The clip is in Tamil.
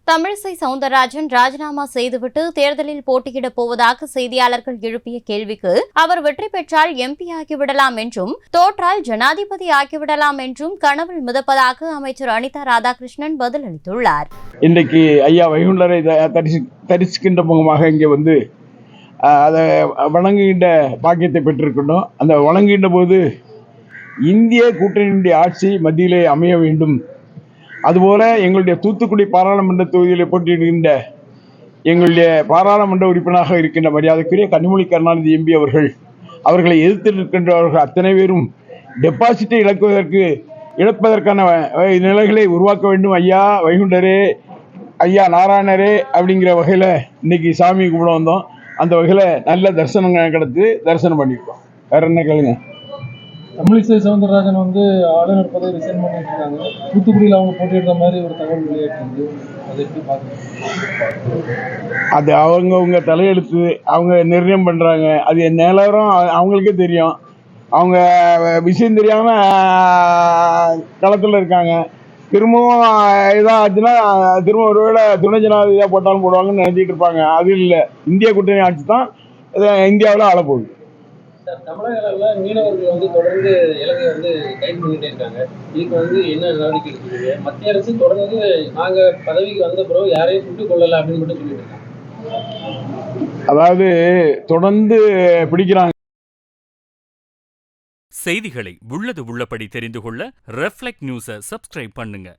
தமிழிசை சவுந்தரராஜன் ராஜினாமா செய்துவிட்டு தேர்தலில் போட்டியிடப் போவதாக செய்தியாளர்கள் எழுப்பிய கேள்விக்கு அவர் வெற்றி பெற்றால் எம்பி ஆகிவிடலாம் என்றும் தோற்றால் ஜனாதிபதி ஆகிவிடலாம் என்றும் கனவில் மிதப்பதாக அமைச்சர் அனிதா ராதாகிருஷ்ணன் பதிலளித்துள்ளார். இன்றைக்கு ஐயா வைகுண்டரை தரிசிக்கின்ற முகமாக இங்கே வந்து அதை வணங்குகின்ற பாக்கியத்தை பெற்றிருக்கணும். அந்த வணங்குகின்ற போது இந்திய கூட்டணியினுடைய ஆட்சி மத்தியிலே அமைய வேண்டும். அதுபோல எங்களுடைய தூத்துக்குடி பாராளுமன்ற தொகுதியில் போட்டியிடுகின்ற எங்களுடைய பாராளுமன்ற உறுப்பினராக இருக்கின்ற மரியாதைக்குரிய கனிமொழி கருணாநிதி எம்பி அவர்களை எதிர்த்து நிற்கின்றவர்கள் அத்தனை பேரும் டெபாசிட்டை இழப்பதற்கான நிலைகளை உருவாக்க வேண்டும். ஐயா வைகுண்டரே, ஐயா நாராயணரே அப்படிங்கிற வகையில் இன்னைக்கு சாமி கும்பிட வந்தோம். அந்த வகையில் நல்ல தரிசனம் கிடைத்து தரிசனம் பண்ணியிருக்கோம். வேற என்ன கேளுங்க. தமிழிசை சவுந்தரராஜன் வந்து ஆளுநர் பதவி ரிசைன் பண்ணிட்டு இருக்காங்க. தூத்துக்குடியில் அவங்க போட்டியிடுற மாதிரி ஒரு தகவல் வெளியாகிருக்கு. அதை எப்படி பார்க்குறீங்க? அது அவங்கவுங்க தலையெழுத்து, அவங்க நிர்ணயம் பண்ணுறாங்க. அது நிலவரம் அவங்களுக்கே தெரியும். அவங்க விஷயம் தெரியாமல் களத்தில் இருக்காங்க. திரும்பவும் இதாக ஆச்சுன்னா திரும்ப ஒருவேளை துணை ஜனாதிபதியாக போட்டாலும் போடுவாங்கன்னு நினைச்சிட்டு இருப்பாங்க. அது இல்லை, இந்திய கூட்டணி ஆட்சி தான் இந்தியாவில் ஆளப்போகுது. தமிழக அளவில் மீனவர்கள் வந்து தொடர்ந்து இலங்கை வந்து கைது பண்ணிட்டே இருக்காங்க. இதுக்கு வந்து என்ன நடவடிக்கை எடுத்துருக்கீங்க? மத்திய அரசு தொடர்ந்து நாங்கள் பதவிக்கு வந்த பிறகு யாரையும் சுட்டுக் கொள்ளலை அப்படின்னு மட்டும் சொல்லிட்டு இருக்காங்க. அதாவது தொடர்ந்து பிடிக்கிறாங்க. செய்திகளை உள்ளது உள்ளபடி தெரிந்து கொள்ள ரெஃப்ளெக்ட் நியூஸை சப்ஸ்கிரைப் பண்ணுங்க.